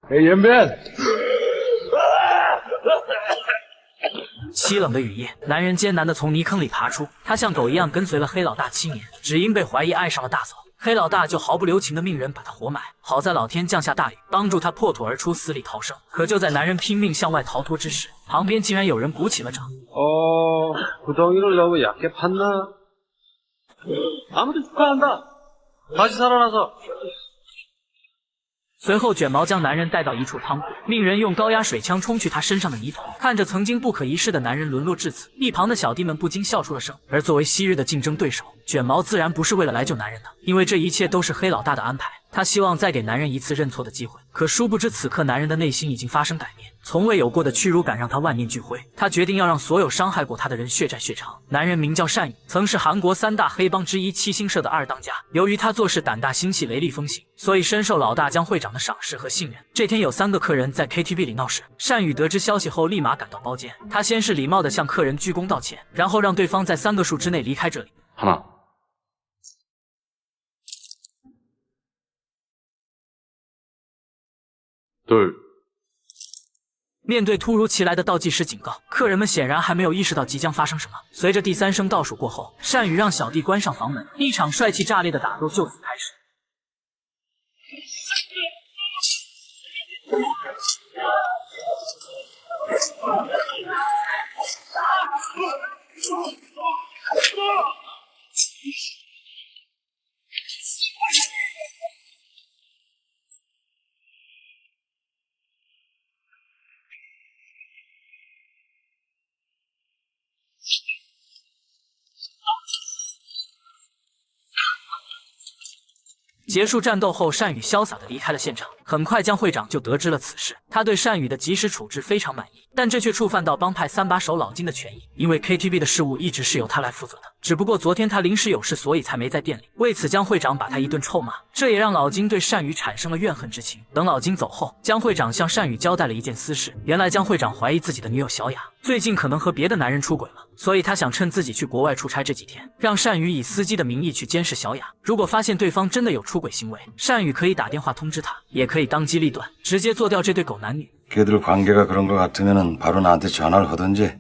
给延边。凄冷的雨夜，男人艰难地从泥坑里爬出。他像狗一样跟随了黑老大7年，只因被怀疑爱上了大嫂，黑老大就毫不留情地命人把他活埋。好在老天降下大雨，帮助他破土而出，死里逃生。可就在男人拼命向外逃脱之时，旁边竟然有人鼓起了掌。구덩이를 너무 약해 팠나? 아무튼 축하한다. 다시 살아나서. 随后，卷毛将男人带到一处仓库，命人用高压水枪冲去他身上的泥土。看着曾经不可一世的男人沦落至此，一旁的小弟们不禁笑出了声。而作为昔日的竞争对手，卷毛自然不是为了来救男人的，因为这一切都是黑老大的安排。他希望再给男人一次认错的机会，可殊不知此刻男人的内心已经发生改变，从未有过的屈辱感让他万念俱灰。他决定要让所有伤害过他的人血债血偿。男人名叫单宇，曾是韩国3大黑帮之一七星社的2当家。由于他做事胆大心细、雷厉风行，所以深受老大江会长的赏识和信任。这天有3个客人在 KTV 里闹事，单宇得知消息后立马赶到包间。他先是礼貌地向客人鞠躬道歉，然后让对方在3个数之内离开这里。하나, 둘。 面对突如其来的倒计时警告，客人们显然还没有意识到即将发生什么。随着第3声倒数过后，单宇让小弟关上房门，一场帅气炸裂的打斗就此开始。结束战斗后，单宇潇洒地离开了现场。很快，江会长就得知了此事，他对单宇的及时处置非常满意，但这却触犯到帮派3把手老金的权益，因为 KTV 的事务一直是由他来负责的。只不过昨天他临时有事，所以才没在店里。为此，江会长把他一顿臭骂，这也让老金对单宇产生了怨恨之情。等老金走后，江会长向单宇交代了一件私事。原来江会长怀疑自己的女友小雅最近可能和别的男人出轨了，所以他想趁自己去国外出差这几天，让单宇以司机的名义去监视小雅。如果发现对方真的有出轨行为，单宇可以打电话通知他，也可以当机立断，直接做掉这对狗男女。 걔들 관계가 그런 것 같으면은 바로 나한테 전화를 하든지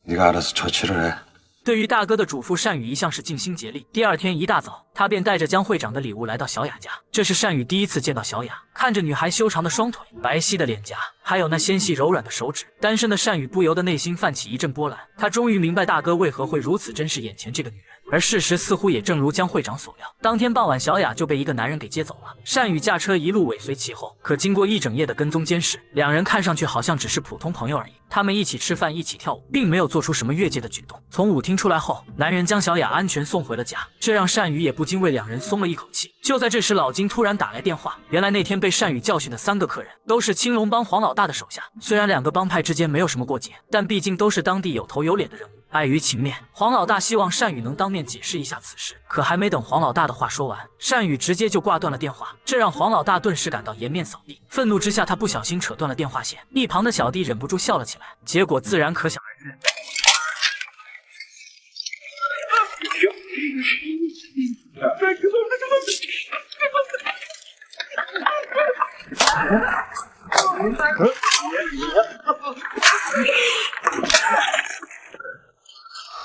네가 알아서 처치를 해. 对于大哥的嘱咐，单宇一向是尽心竭力。第2天一大早，他便带着江会长的礼物来到小雅家。这是单宇第一次见到小雅，看着女孩修长的双腿、白皙的脸颊，还有那纤细柔软的手指，单身的单宇不由得内心泛起一阵波澜。他终于明白大哥为何会如此珍视眼前这个女人。 而事实似乎也正如江会长所料，当天傍晚，小雅就被一个男人给接走了。单宇驾车一路尾随其后，可经过一整夜的跟踪监视，两人看上去好像只是普通朋友而已。他们一起吃饭，一起跳舞，并没有做出什么越界的举动。从舞厅出来后，男人将小雅安全送回了家，这让单宇也不禁为两人松了一口气。就在这时，老金突然打来电话，原来那天被单宇教训的3个客人都是青龙帮黄老大的手下。虽然2个帮派之间没有什么过节，但毕竟都是当地有头有脸的人物。 碍于情面，黄老大希望单宇能当面解释一下此事。可还没等黄老大的话说完，单宇直接就挂断了电话，这让黄老大顿时感到颜面扫地。愤怒之下，他不小心扯断了电话线，一旁的小弟忍不住笑了起来，结果自然可想而知。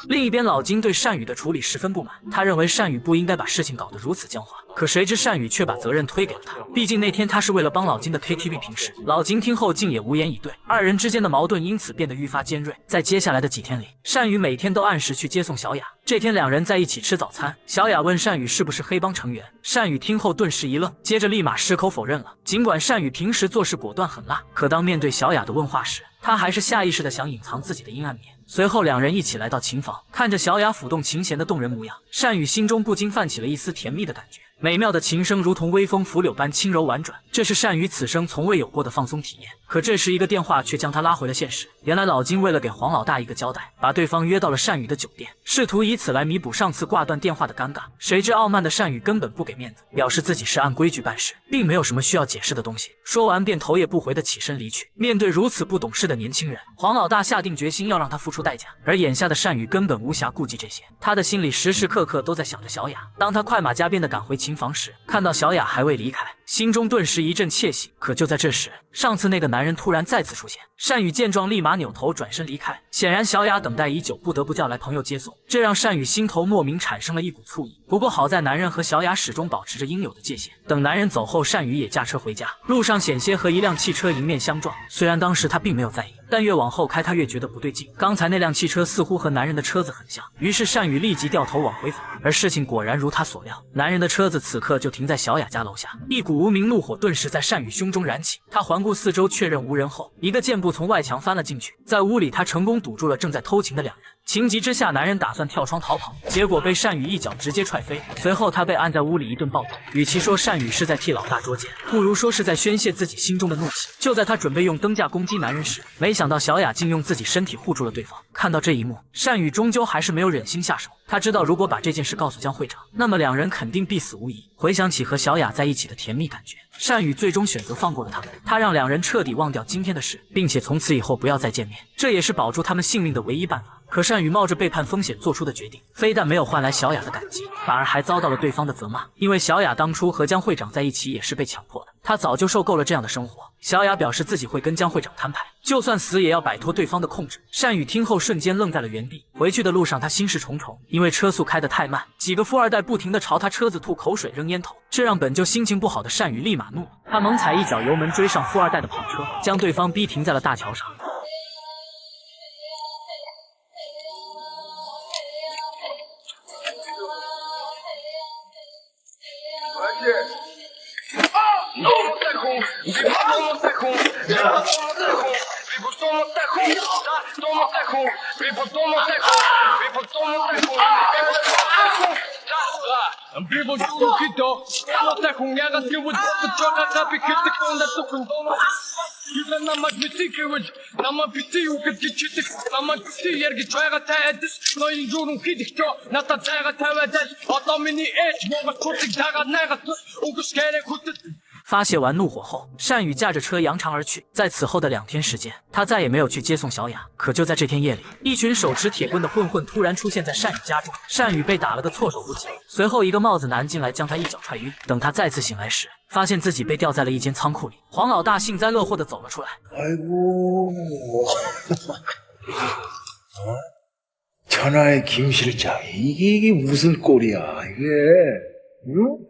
另一边，老金对单宇的处理十分不满，他认为单宇不应该把事情搞得如此僵化。可谁知单宇却把责任推给了他，毕竟那天他是为了帮老金的 KTV 平事。老金听后竟也无言以对，2人之间的矛盾因此变得愈发尖锐。在接下来的几天里，单宇每天都按时去接送小雅。这天，2人在一起吃早餐，小雅问单宇是不是黑帮成员，单宇听后顿时一愣，接着立马矢口否认了。尽管单宇平时做事果断狠辣，可当面对小雅的问话时，他还是下意识的想隐藏自己的阴暗面。 随后，2人一起来到琴房，看着小雅抚动琴弦的动人模样，单宇心中不禁泛起了一丝甜蜜的感觉。美妙的琴声如同微风拂柳般轻柔婉转，这是单宇此生从未有过的放松体验。可这时，一个电话却将他拉回了现实。原来，老金为了给黄老大一个交代，把对方约到了单宇的酒店，试图以此来弥补上次挂断电话的尴尬。谁知傲慢的单宇根本不给面子，表示自己是按规矩办事，并没有什么需要解释的东西。说完便头也不回的起身离去。面对如此不懂事的年轻人，黄老大下定决心要让他付出代价。而眼下的单宇根本无暇顾及这些，他的心里时时刻刻都在想着小雅。当他快马加鞭的赶回琴琴房时，看到小雅还未离开，心中顿时一阵窃喜。可就在这时，上次那个男人突然再次出现。单宇见状，立马扭头转身离开。显然，小雅等待已久，不得不叫来朋友接送，这让单宇心头莫名产生了一股醋意。不过好在男人和小雅始终保持着应有的界限。等男人走后，单宇也驾车回家，路上险些和一辆汽车迎面相撞。虽然当时他并没有在意，但越往后开，他越觉得不对劲。刚才那辆汽车似乎和男人的车子很像，于是单宇立即掉头往回走。而事情果然如他所料，男人的车子此刻就停在小雅家楼下。一股无名怒火顿时在单宇胸中燃起，他环顾四周，确认无人后，一个箭步从外墙翻了进去。在屋里，他成功堵住了正在偷情的两人。情急之下，男人打算跳窗逃跑，结果被单宇一脚直接踹飞。随后他被按在屋里一顿暴揍。与其说单宇是在替老大捉奸，不如说是在宣泄自己心中的怒气。就在他准备用灯架攻击男人时，没想到小雅竟用自己身体护住了对方。看到这一幕，单宇终究还是没有忍心下手。他知道如果把这件事告诉江会长，那么两人肯定必死无疑。回想起和小雅在一起的甜蜜感觉，单宇最终选择放过了他们。他让两人彻底忘掉今天的事，并且从此以后不要再见面，这也是保住他们性命的唯一办法。可单宇冒着背叛风险做出的决定，非但没有换来小雅的感激，反而还遭到了对方的责骂。因为小雅当初和江会长在一起也是被强迫的，她早就受够了这样的生活。小雅表示自己会跟江会长摊牌，就算死也要摆脱对方的控制。单宇听后瞬间愣在了原地。回去的路上，他心事重重，因为车速开得太慢，几个富二代不停地朝他车子吐口水、扔烟头，这让本就心情不好的单宇立马怒了。他猛踩一脚油门追上富二代的跑车，将对方逼停在了大桥上。发泄完怒火后，单宇驾着车扬长而去。在此后的2天时间，他再也没有去接送小雅。可就在这天夜里，一群手持铁棍的混混突然出现在单宇家中，单宇被打了个措手不及。随后，一个帽子男进来将他一脚踹晕。等他再次醒来时，发现自己被吊在了一间仓库里。黄老大幸灾乐祸地走了出来。아이고, 천하의 김 실장, 이게 무슨 꼴이야, 이게, 응?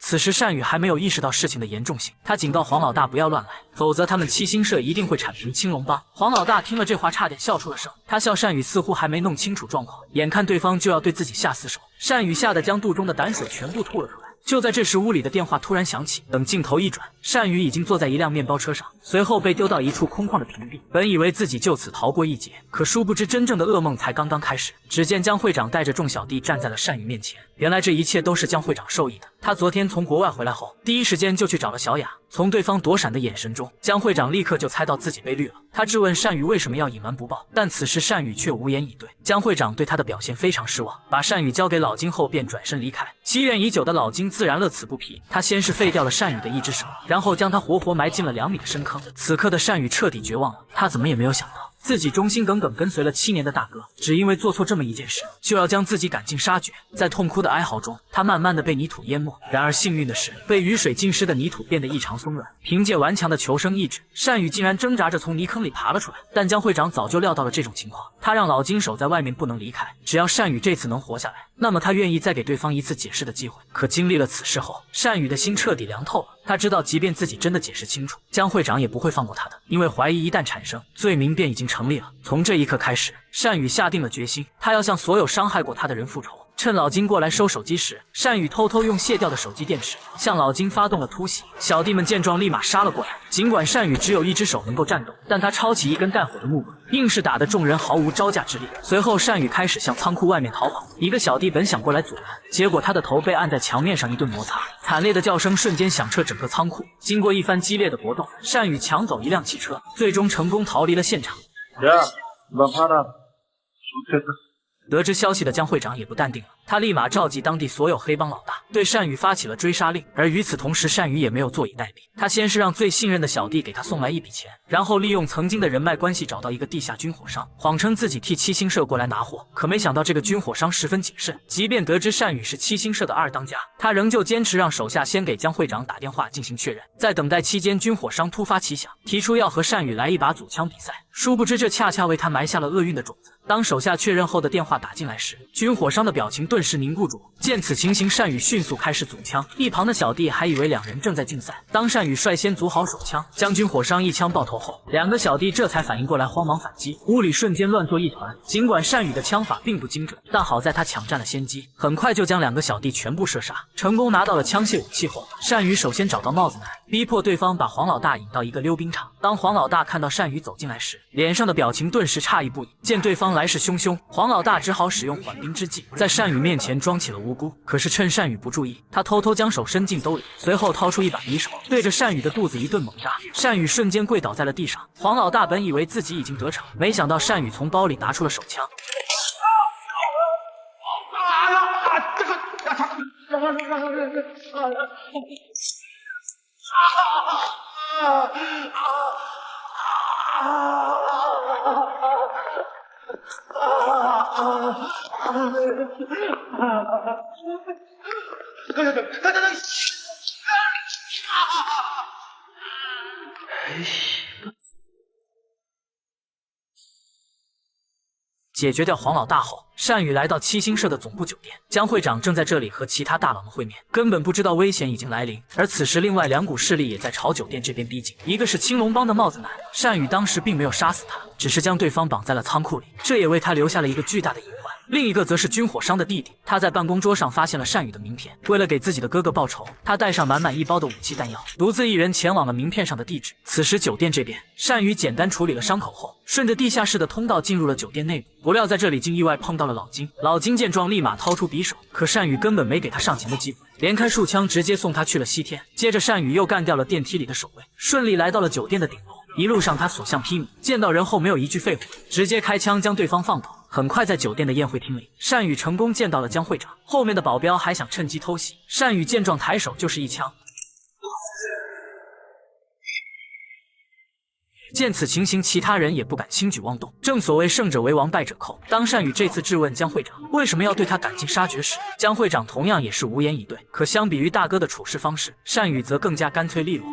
此时单宇还没有意识到事情的严重性，他警告黄老大不要乱来，否则他们七星社一定会铲平青龙帮。黄老大听了这话，差点笑出了声。他笑单宇似乎还没弄清楚状况，眼看对方就要对自己下死手，单宇吓得将肚中的胆水全部吐了出来。就在这时，屋里的电话突然响起，等镜头一转，单宇已经坐在一辆面包车上，随后被丢到一处空旷的平地。本以为自己就此逃过一劫，可殊不知真正的噩梦才刚刚开始。只见江会长带着众小弟站在了单宇面前，原来这一切都是江会长授意的。他昨天从国外回来后，第一时间就去找了小雅。从对方躲闪的眼神中，江会长立刻就猜到自己被绿了。他质问单宇为什么要隐瞒不报，但此时单宇却无言以对。江会长对他的表现非常失望，把单宇交给老金后便转身离开。积怨已久的老金自然乐此不疲，他先是废掉了单宇的一只手，然后将他活活埋进了2米的深坑。此刻的单宇彻底绝望了，他怎么也没有想到，自己忠心耿耿跟随了7年的大哥，只因为做错这么一件事，就要将自己赶尽杀绝。在痛哭的哀嚎中，他慢慢的被泥土淹没。然而幸运的是，被雨水浸湿的泥土变得异常松软。凭借顽强的求生意志，单宇竟然挣扎着从泥坑里爬了出来。但江会长早就料到了这种情况，他让老金守在外面不能离开，只要单宇这次能活下来，那么他愿意再给对方一次解释的机会。可经历了此事后，单宇的心彻底凉透了。他知道，即便自己真的解释清楚，江会长也不会放过他的，因为怀疑一旦产生，罪名便已经成立了。从这一刻开始，单宇下定了决心，他要向所有伤害过他的人复仇。趁老金过来收手机时，单宇偷偷用卸掉的手机电池向老金发动了突袭。小弟们见状立马杀了过来。尽管单宇只有一只手能够战斗，但他抄起一根带火的木棍，硬是打得众人毫无招架之力。随后单宇开始向仓库外面逃跑。一个小弟本想过来阻拦，结果他的头被按在墙面上一顿摩擦，惨烈的叫声瞬间响彻整个仓库。经过一番激烈的搏斗，单宇抢走一辆汽车，最终成功逃离了现场。得知消息的江会长也不淡定了，他立马召集当地所有黑帮老大，对单宇发起了追杀令。而与此同时，单宇也没有坐以待毙，他先是让最信任的小弟给他送来一笔钱，然后利用曾经的人脉关系找到一个地下军火商，谎称自己替七星社过来拿货。可没想到这个军火商十分谨慎，即便得知单宇是七星社的二当家，他仍旧坚持让手下先给江会长打电话进行确认。在等待期间，军火商突发奇想，提出要和单宇来一把组枪比赛。殊不知这恰恰为他埋下了厄运的种子。当手下确认后的电话打进来时，军火商的表情顿时凝固住。见此情形，单宇迅速开始组枪，一旁的小弟还以为两人正在竞赛。当单宇率先组好手枪，将军火商一枪爆头后，两个小弟这才反应过来，慌忙反击，屋里瞬间乱作一团。尽管单宇的枪法并不精准，但好在他抢占了先机，很快就将两个小弟全部射杀，成功拿到了枪械武器后，单宇首先找到帽子男，逼迫对方把黄老大引到一个溜冰场。当黄老大看到单宇走进来时，脸上的表情顿时诧异不已。见对方来势汹汹，黄老大只好使用缓兵之计，在单宇面前装起了无辜。可是趁单宇不注意，他偷偷将手伸进兜里，随后掏出一把匕首，对着单宇的肚子一顿猛扎。单宇瞬间跪倒在了地上。黄老大本以为自己已经得逞，没想到单宇从包里拿出了手枪。解决掉黄老大后，单宇来到七星社的总部酒店，江会长正在这里和其他大佬们会面，根本不知道危险已经来临。而此时另外两股势力也在朝酒店这边逼近，一个是青龙帮的帽子男，单宇当时并没有杀死他，只是将对方绑在了仓库里，这也为他留下了一个巨大的隐患。另一个则是军火商的弟弟，他在办公桌上发现了单宇的名片，为了给自己的哥哥报仇，他带上满满一包的武器弹药，独自一人前往了名片上的地址。此时酒店这边，单宇简单处理了伤口后，顺着地下室的通道进入了酒店内部，不料在这里竟意外碰到了老金。老金见状立马掏出匕首，可单宇根本没给他上前的机会，连开数枪直接送他去了西天。接着单宇又干掉了电梯里的守卫，顺利来到了酒店的顶楼。一路上他所向披靡，见到人后没有一句废话，直接开枪将对方放倒。很快在酒店的宴会厅里，单宇成功见到了江会长，后面的保镖还想趁机偷袭，单宇见状抬手就是一枪。见此情形，其他人也不敢轻举妄动。正所谓胜者为王，败者寇。当单宇这次质问江会长为什么要对他赶尽杀绝时，江会长同样也是无言以对。可相比于大哥的处事方式，单宇则更加干脆利落。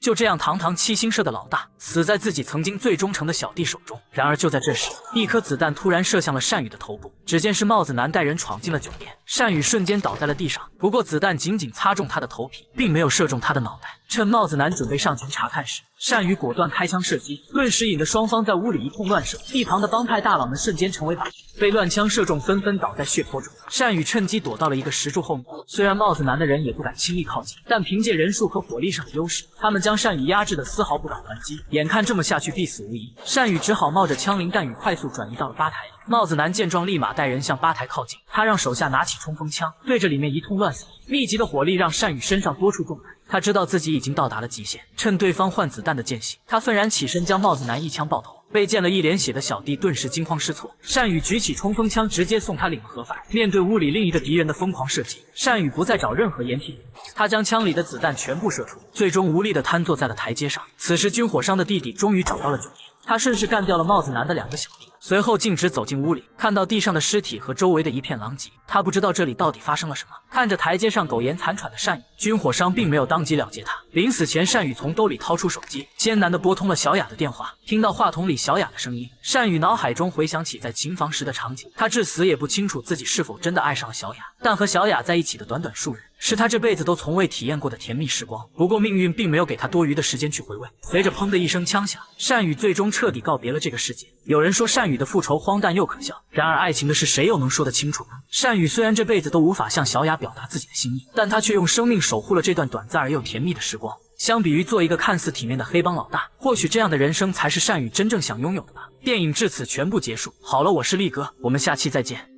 就这样，堂堂七星社的老大死在自己曾经最忠诚的小弟手中。然而就在这时，一颗子弹突然射向了单宇的头部。只见是帽子男带人闯进了酒店，单宇瞬间倒在了地上。不过子弹仅仅擦中他的头皮，并没有射中他的脑袋。趁帽子男准备上前查看时，单宇果断开枪射击，顿时引得双方在屋里一通乱射。一旁的帮派大佬们瞬间成为靶子，被乱枪射中，纷纷倒在血泊中。单宇趁机躲到了一个石柱后面。虽然帽子男的人也不敢轻易靠近，但凭借人数和火力上的优势，他们将单宇压制得丝毫不敢还击。眼看这么下去必死无疑，单宇只好冒着枪林弹雨快速转移到了吧台里。帽子男见状，立马带人向吧台靠近，他让手下拿起冲锋枪，对着里面一通乱扫。密集的火力让单宇身上多处中弹。他知道自己已经到达了极限，趁对方换子弹的间隙，他愤然起身将帽子男一枪爆头。被溅了一脸血的小弟顿时惊慌失措，单宇举起冲锋枪直接送他领了盒饭。面对屋里另一个敌人的疯狂射击，单宇不再找任何掩体，他将枪里的子弹全部射出，最终无力地瘫坐在了台阶上。此时军火商的弟弟终于找到了酒店，他顺势干掉了帽子男的两个小弟，随后径直走进屋里，看到地上的尸体和周围的一片狼藉，他不知道这里到底发生了什么。看着台阶上苟延残喘的单宇，军火商并没有当即了结他。临死前，单宇从兜里掏出手机，艰难地拨通了小雅的电话。听到话筒里小雅的声音，单宇脑海中回想起在琴房时的场景。他至死也不清楚自己是否真的爱上了小雅，但和小雅在一起的短短数日，是他这辈子都从未体验过的甜蜜时光。不过命运并没有给他多余的时间去回味。随着砰的一声枪响，单宇最终彻底告别了这个世界。有人说单宇的复仇荒诞又可笑，然而爱情的事谁又能说得清楚呢？单宇虽然这辈子都无法向小雅表达自己的心意，但他却用生命守护了这段短暂而又甜蜜的时光。相比于做一个看似体面的黑帮老大，或许这样的人生才是单宇真正想拥有的吧。电影至此全部结束。好了，我是力哥，我们下期再见。